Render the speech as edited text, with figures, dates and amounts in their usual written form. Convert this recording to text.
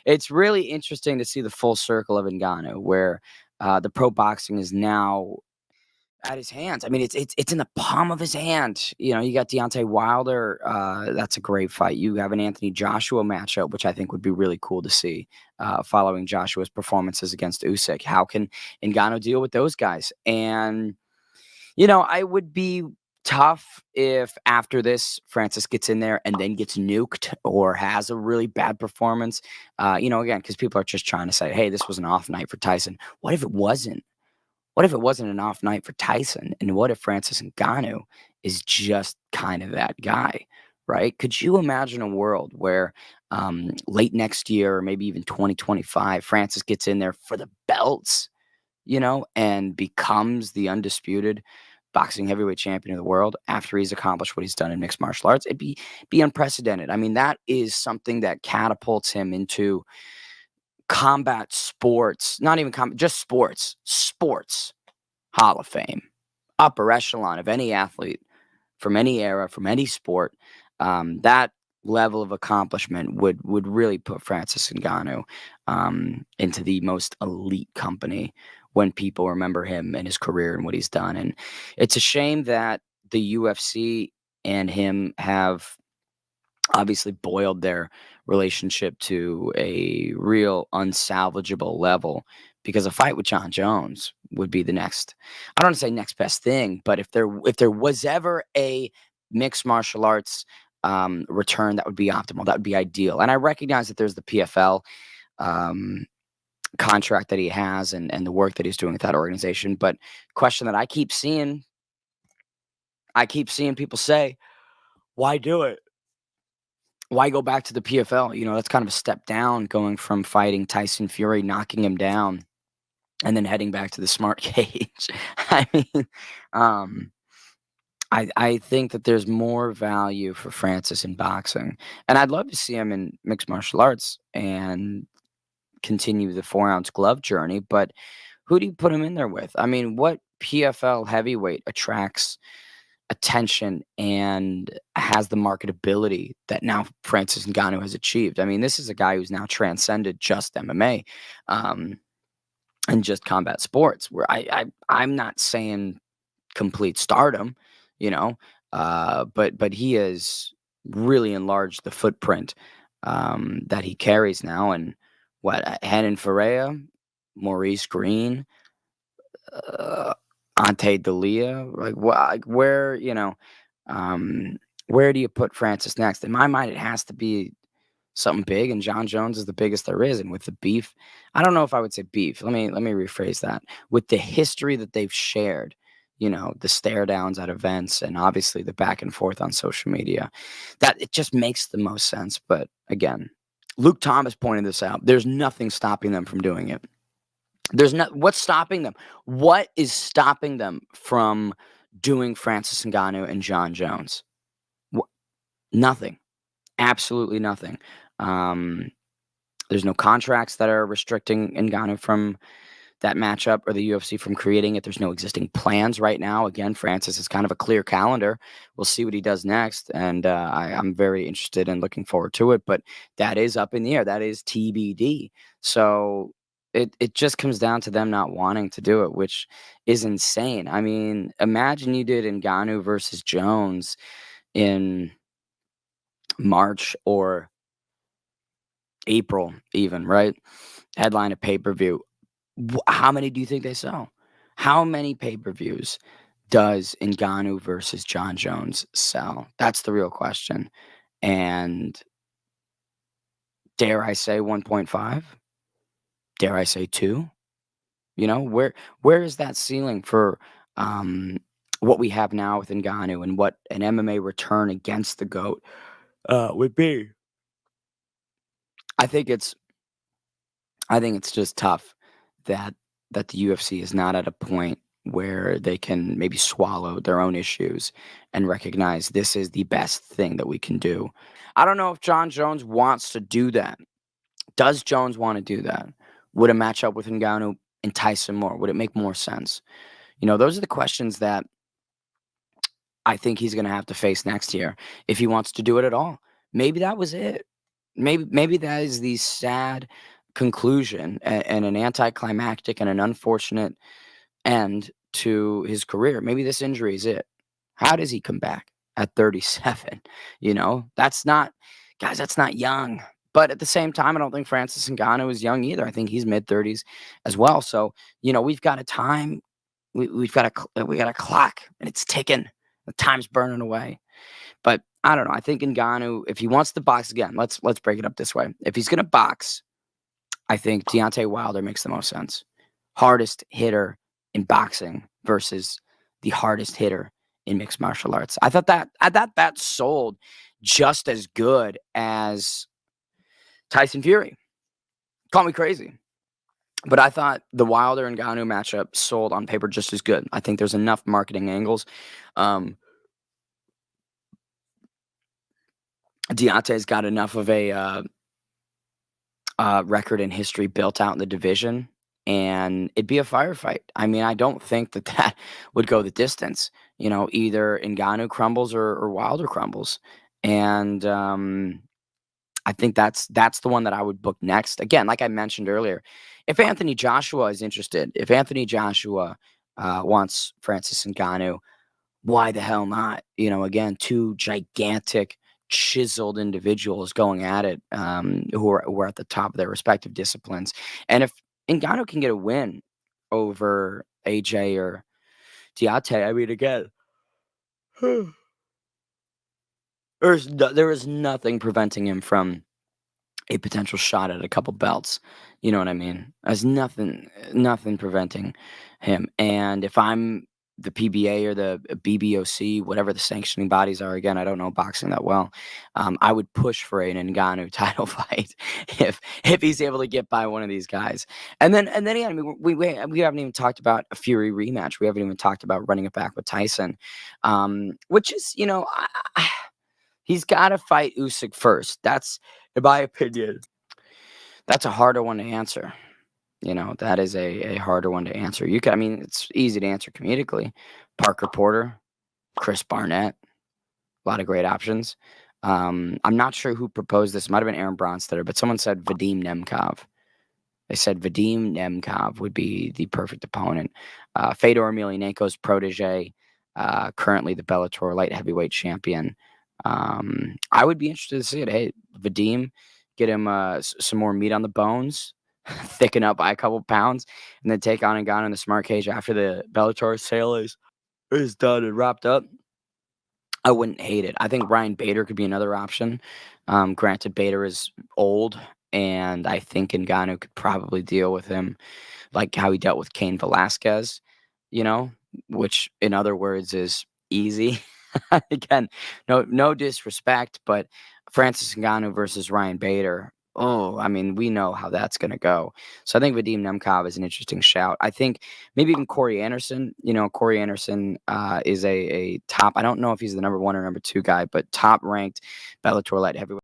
it's really interesting to see the full circle of Ngannou, where the pro boxing is now at his hands. I mean, it's in the palm of his hand. You got Deontay Wilder. That's a great fight. You have an Anthony Joshua matchup, which I think would be really cool to see. Following Joshua's performances against Usyk, how can Ngannou deal with those guys? And I would be tough if after this Francis gets in there and then gets nuked or has a really bad performance. Again, because people are just trying to say, hey, this was an off night for Tyson. What if it wasn't? What if it wasn't an off night for Tyson? And what if Francis Ngannou is just kind of that guy, right? Could you imagine a world where late next year or maybe even 2025, Francis gets in there for the belts, and becomes the undisputed boxing heavyweight champion of the world after he's accomplished what he's done in mixed martial arts? It'd be unprecedented. I mean, that is something that catapults him into combat sports, not even just sports Hall of Fame, upper echelon of any athlete from any era, from any sport. That level of accomplishment would really put Francis Ngannou into the most elite company when people remember him and his career and what he's done. And it's a shame that the UFC and him have obviously boiled their relationship to a real unsalvageable level, because a fight with John Jones would be the next, I don't want to say next best thing, but if there was ever a mixed martial arts return, that would be optimal. That would be ideal. And I recognize that there's the PFL contract that he has and the work that he's doing with that organization. But question that I keep seeing people say, why do it? Why go back to the PFL? That's kind of a step down, going from fighting Tyson Fury, knocking him down, and then heading back to the smart cage. I mean, I think that there's more value for Francis in boxing, and I'd love to see him in mixed martial arts and continue the 4-ounce glove journey. But who do you put him in there with? I mean, what PFL heavyweight attracts attention and has the marketability that now Francis Ngannou has achieved? I mean, this is a guy who's now transcended just MMA and just combat sports. Where I'm not saying complete stardom, but he has really enlarged the footprint that he carries now. And Renan Ferreira, Maurice Green, Ante Dalia, where do you put Francis next? In my mind, it has to be something big, and John Jones is the biggest there is. And with the beef, I don't know if I would say beef. Let me rephrase that. With the history that they've shared, the stare downs at events, and obviously the back and forth on social media, that it just makes the most sense. But again, Luke Thomas pointed this out. There's nothing stopping them from doing it. What's stopping them? What is stopping them from doing Francis Ngannou and John Jones? Nothing. Absolutely nothing. There's no contracts that are restricting Ngannou from that matchup or the UFC from creating it. There's no existing plans right now. Again, Francis is kind of a clear calendar. We'll see what he does next, and I'm very interested and looking forward to it. But that is up in the air. That is TBD. So it just comes down to them not wanting to do it, which is insane. I mean, imagine you did Ngannou versus Jones in March or April even, right? Headline a pay-per-view. How many do you think they sell? How many pay-per-views does Ngannou versus John Jones sell? That's the real question. And dare I say 1.5? Dare I say 2? Where is that ceiling for what we have now with Ngannou and what an MMA return against the GOAT would be? I think it's just tough that the UFC is not at a point where they can maybe swallow their own issues and recognize this is the best thing that we can do. I don't know if John Jones wants to do that. Does Jones want to do that? Would a matchup with Ngannou entice him more? Would it make more sense? Those are the questions that I think he's going to have to face next year if he wants to do it at all. Maybe that was it. maybe that is the sad conclusion and an anticlimactic and an unfortunate end to his career. Maybe this injury is it. How does he come back at 37? You know, that's not, guys, that's not young. But at the same time, I don't think Francis Ngannou is young either. I think he's mid 30s as well. So, we've got a time, we've got we got a clock and it's ticking. The time's burning away. But I don't know. I think Ngannou, if he wants to box again, let's break it up this way. If he's gonna box, I think Deontay Wilder makes the most sense. Hardest hitter in boxing versus the hardest hitter in mixed martial arts. I thought that sold just as good as Tyson Fury. Call me crazy. But I thought the Wilder and Ngannou matchup sold on paper just as good. I think there's enough marketing angles. Um, Deontay's got enough of a record and history built out in the division, and it'd be a firefight. I mean, I don't think that would go the distance. Either Ngannou crumbles or Wilder crumbles, and I think that's the one that I would book next. Again, like I mentioned earlier, if Anthony Joshua is interested, if Anthony Joshua wants Francis Ngannou, why the hell not? Again, two gigantic, chiseled individuals going at it, who are at the top of their respective disciplines. And if Ngannou can get a win over AJ or Deontay, I mean, again, there is nothing preventing him from a potential shot at a couple belts. You know what I mean? There's nothing preventing him. And if I'm the PBA or the BBOC, whatever the sanctioning bodies are, again, I don't know boxing that well. I would push for an Ngannou title fight if he's able to get by one of these guys. And then yeah, I mean, we haven't even talked about a Fury rematch. We haven't even talked about running it back with Tyson, which is, he's got to fight Usyk first. That's, in my opinion, that's a harder one to answer. That is a harder one to answer. I mean, it's easy to answer comedically. Parker Porter, Chris Barnett, a lot of great options. I'm not sure who proposed this. It might have been Aaron Bronstetter, but someone said Vadim Nemkov. They said Vadim Nemkov would be the perfect opponent. Fedor Emelianenko's protege, currently the Bellator light heavyweight champion. I would be interested to see it. Hey, Vadim, get him some more meat on the bones, thicken up by a couple pounds, and then take on Ngannou in the smart cage after the Bellator sale is done and wrapped up. I wouldn't hate it. I think Ryan Bader could be another option. Granted, Bader is old, and I think Ngannou could probably deal with him like how he dealt with Cain Velasquez, you know, which in other words is easy. Again, no disrespect, but Francis Ngannou versus Ryan Bader. Oh, I mean, we know how that's going to go. So I think Vadim Nemkov is an interesting shout. I think maybe even Corey Anderson. Corey Anderson is a top. I don't know if he's the number one or number two guy, but top ranked Bellator light heavyweight.